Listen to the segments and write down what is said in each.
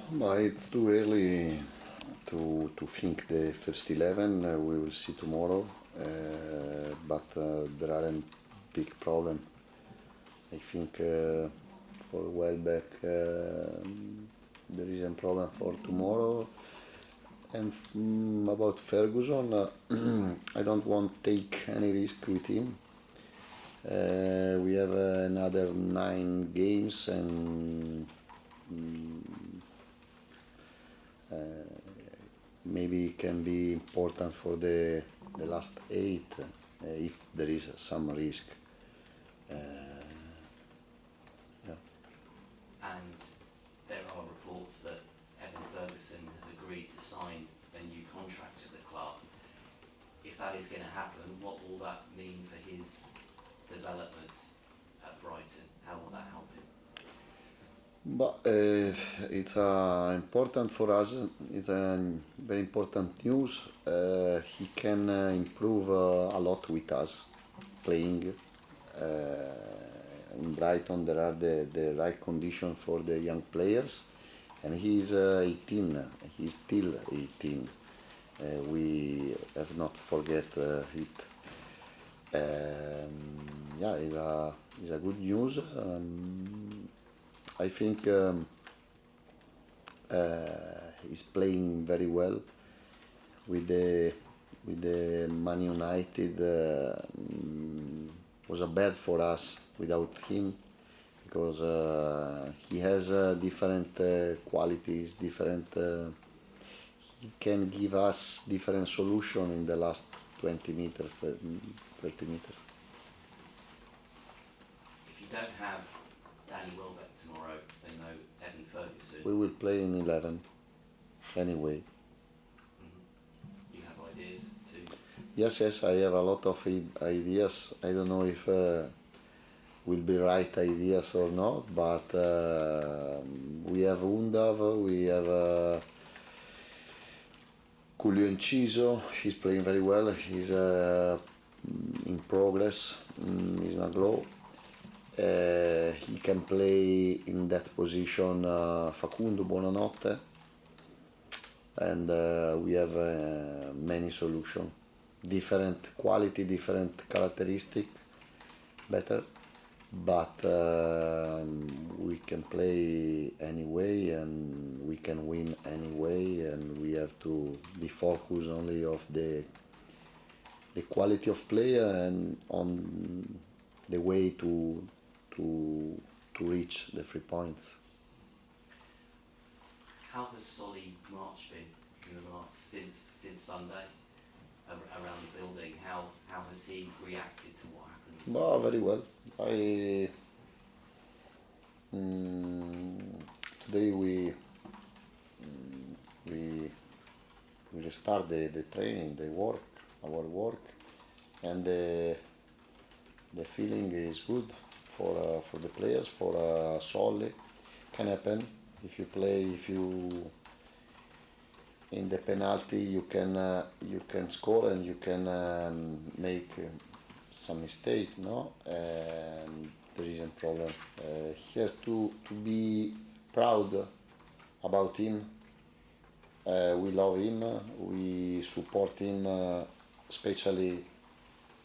But it's too early to think the first 11. We will see tomorrow. But there aren't big problem. I think for Welbeck there is a problem for tomorrow. And about Ferguson, I don't want to take any risk with him. We have another 9 games, and maybe it can be important for the last 8 if there is some risk. Yeah. And there are reports that Evan Ferguson has agreed to sign a new contract to the club. If that is going to happen, what will that mean for his development at Brighton? How will that help him? But it's important for us. It's a very important news. He can improve a lot with us playing. In Brighton, there are the right condition for the young players, and he's 18. He's still 18. We have not forget it. Yeah, it's a good news. I think he's playing very well with the Man United. Was a bad for us without him, because he has different qualities, different. He can give us different solution in the last 20 meters, 30 meters. If you don't have Danny Welbeck tomorrow, then no Evan Ferguson. We will play in 11 anyway. You have ideas too? Yes, I have a lot of ideas. I don't know if will be right ideas or not, but we have Undav, we have Julio Enciso. He's playing very well. He's in progress. He's not low. He can play in that position Facundo Buonanotte, and we have many solutions, different quality, different characteristic, better, but we can play anyway, and we can win anyway, and we have to be focused only of the quality of player and on the way to reach the 3 points. How has Solly March been in the last since Sunday around the building? How has he reacted to what happened? Oh, very well. Today we restart the training, our work, and the feeling is good for the players, for Solly. Can happen if you in the penalty you can score, and you can make some mistakes, no, and there is a problem. He has to be proud about him. We love him, we support him, especially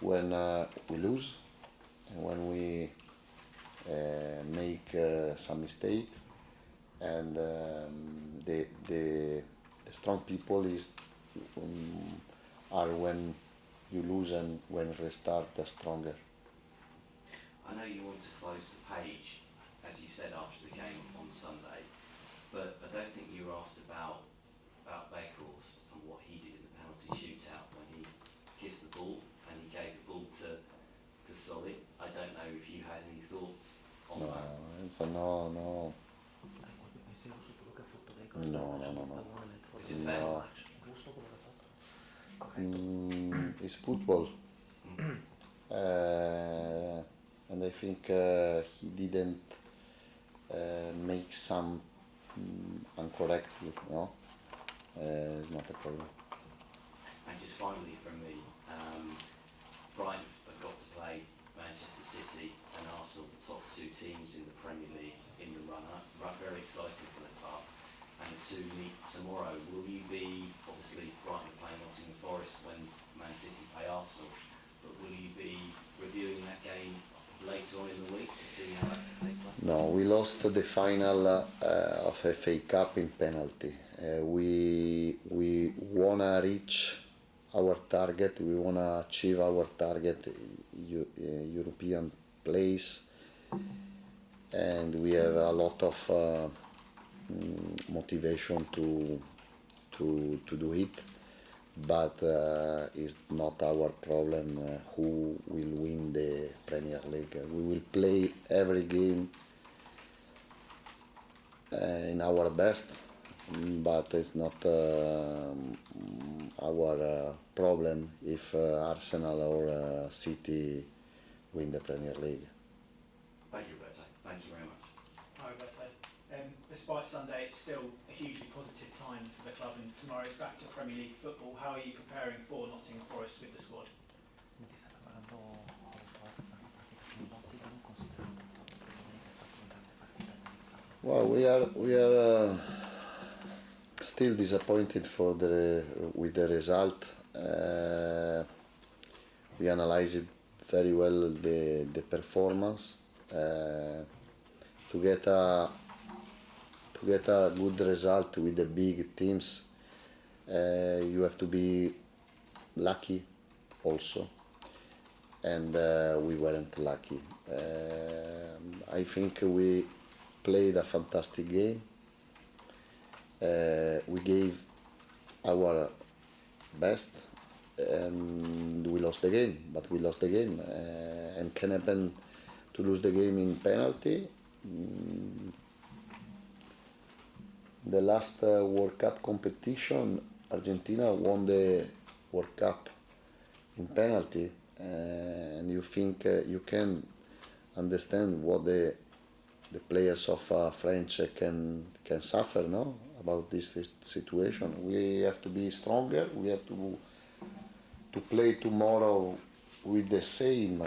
when we lose and when we make some mistakes, and the strong people are when you lose and when restart stronger. I know you want to close the page, as you said after the game on Sunday, but I don't think you were asked about Beckles and what he did in the penalty shootout when he kissed the ball and he gave the ball to Solly. I don't know if you had any thoughts on that. No. Is it fair? No. It's football. And I think he didn't make some incorrectly, no? It's not a problem. And just finally from me, Brighton have got to play Manchester City and Arsenal, the top 2 teams in the Premier League in the run-up. Very exciting for the club. And two meet tomorrow, will you be, obviously Brighton playing Nottingham Forest when Man City play Arsenal, but will you be reviewing that game later on in the week to see how they play? No, we lost the final of FA Cup in penalty. We wanna reach our target. We wanna achieve our target, European place, and we have a lot of motivation to do it. But it's not our problem who will win the Premier League. We will play every game in our best, but it's not our problem if Arsenal or City win the Premier League. Thank you, Roberto. Thank you very much. Hi, Roberto. Despite Sunday, it's still a hugely positive time for the club, and tomorrow it's back to Premier League football. How are you preparing for Nottingham Forest with the squad? Well, we are still disappointed with the result. We analyzed very well the performance. To get a good result with the big teams, you have to be lucky also, and we weren't lucky. I think we played a fantastic game. We gave our best, and we lost the game. But we lost the game, and can happen to lose the game in penalty. The last World Cup competition, Argentina won the World Cup in penalty, and you think you can understand what the players of French can suffer, no, about this situation. We have to be stronger. We have to play tomorrow with the same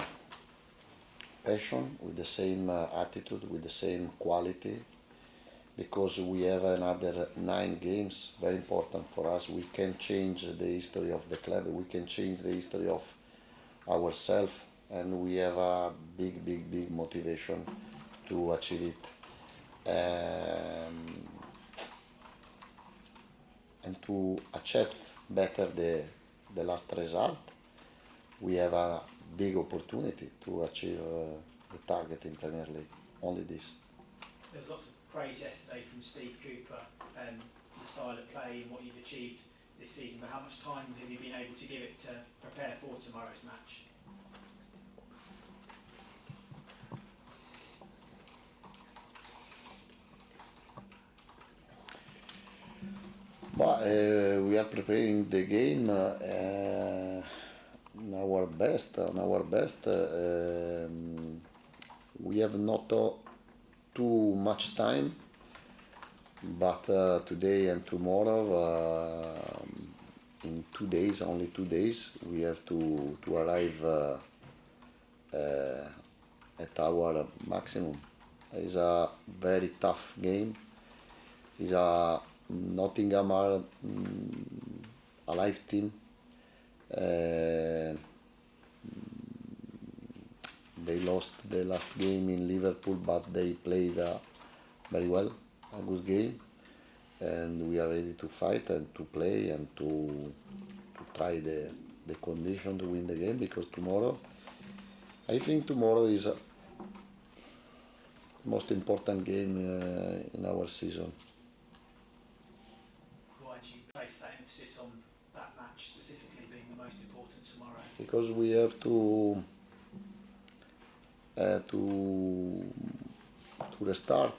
passion, with the same attitude, with the same quality, because we have another 9 games, very important for us. We can change the history of the club, we can change the history of ourselves, and we have a big motivation to achieve it. And to accept better the last result, we have a big opportunity to achieve the target in Premier League. Only this. There was lots of praise yesterday from Steve Cooper and the style of play and what you've achieved this season, but how much time have you been able to give it to prepare for tomorrow's match? But we are preparing the game on our best. We have not too much time, but today and tomorrow, in 2 days, only 2 days, we have to arrive at our maximum. It's a very tough game. It's a Nottingham are a live team. They lost the last game in Liverpool, but they played very well, a good game, and we are ready to fight and to play and to try the condition to win the game, because I think tomorrow is the most important game in our season. Why do you place that emphasis on that match specifically being the most important tomorrow? Because we have to restart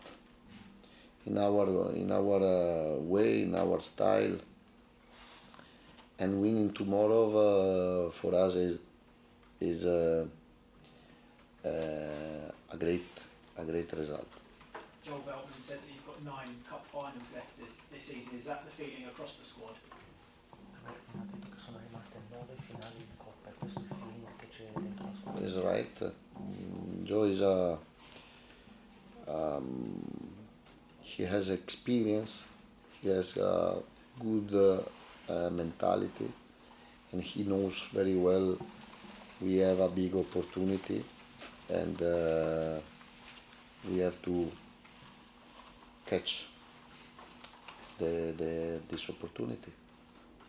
in our way, in our style, and winning tomorrow for us is a great result. Joel Veltman says that you've got 9 cup finals left this season. Is that the feeling across the squad? Is right. Joe is he has experience. He has a good mentality, and he knows very well we have a big opportunity, and we have to catch this opportunity.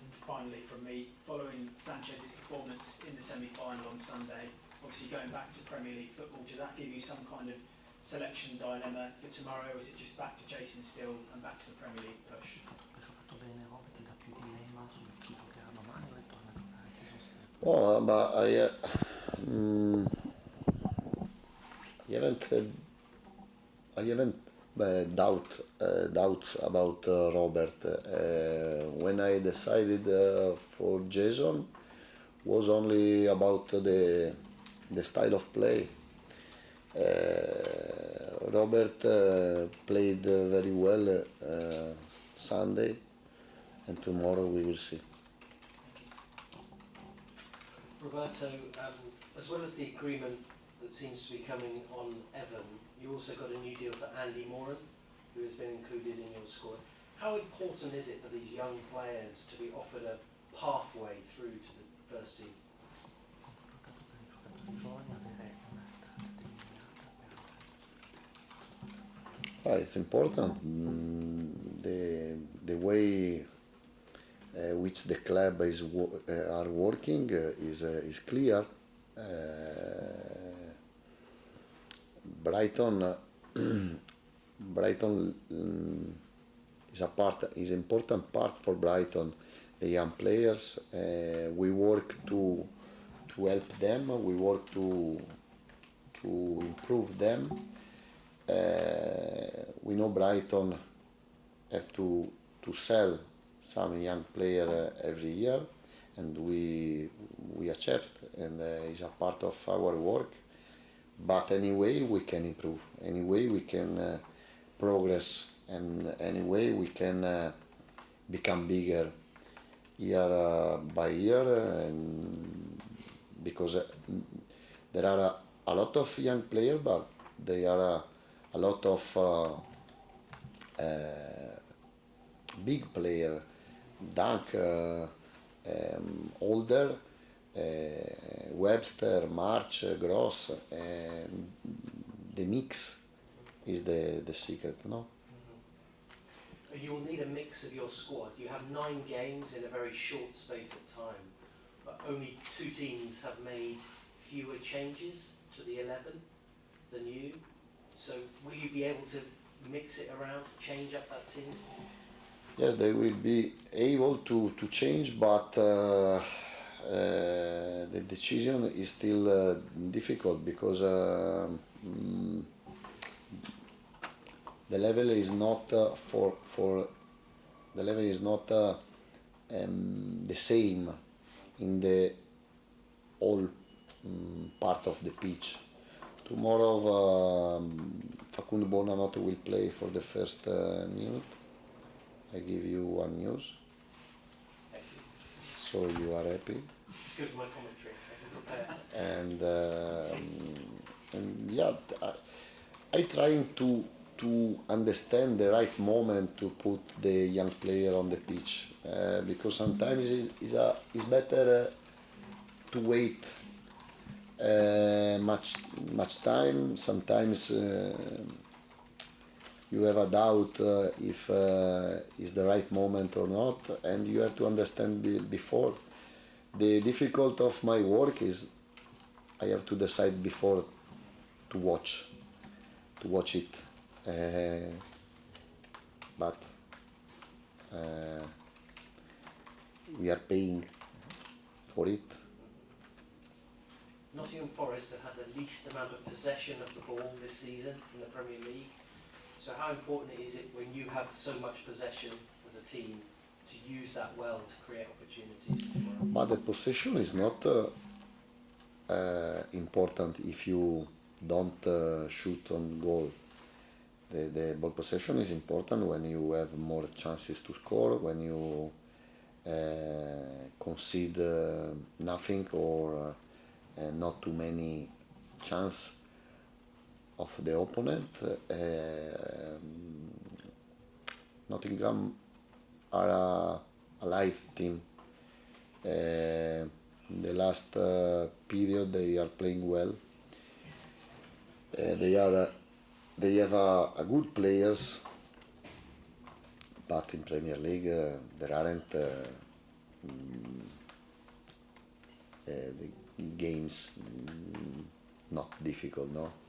And finally, from me, following Sanchez's performance in the semi-final on Sunday, obviously going back to Premier League football, does that give you some kind of selection dilemma for tomorrow, or is it just back to chasing still and back to the Premier League push? Oh, but I haven't doubts about Robert. When I decided for Jason, was only about the style of play. Robert played very well Sunday, and tomorrow we will see. Roberto, as well as the agreement that seems to be coming on Evan, you also got a new deal for Andy Moran, who has been included in your squad. How important is it for these young players to be offered a pathway through to the first team? It's important. The way which the club are working is clear. Brighton Brighton is important part for Brighton. The young players, we work to help them. We work to improve them. We know Brighton have to sell some young player every year, and we accept, and it's a part of our work. But anyway, we can improve. Anyway, we can progress, and anyway, we can become bigger year by year, and because there are a lot of young players, but there are a lot of big player, Dunk, older, Webster, March, Gross, and the mix is the secret, no? You will need a mix of your squad. You have 9 games in a very short space of time, but only 2 teams have made fewer changes to the 11 than you. So will you be able to mix it around, change up that team? Yes, they will be able to change, but the decision is still difficult because the level is not the level is not the same in the all part of the pitch. Tomorrow Facundo Buonanotte will play for the first minute. I give you one news. Thank you. So you are happy. It's good for my commentary. I can prepare. And yeah, I trying to understand the right moment to put the young player on the pitch because sometimes it's better to wait much time. Sometimes you have a doubt if it's the right moment or not, and you have to understand before. The difficult of my work is I have to decide before to watch it, but we are paying for it. Nottingham Forest have had the least amount of possession of the ball this season in the Premier League. So how important is it when you have so much possession as a team to use that well to create opportunities tomorrow? But the possession is not important if you don't shoot on goal. The ball possession is important when you have more chances to score, when you concede nothing or not too many chances of the opponent. Nottingham are a live team. In the last period, they are playing well. They have a good players, but in Premier League there aren't the games not difficult, no.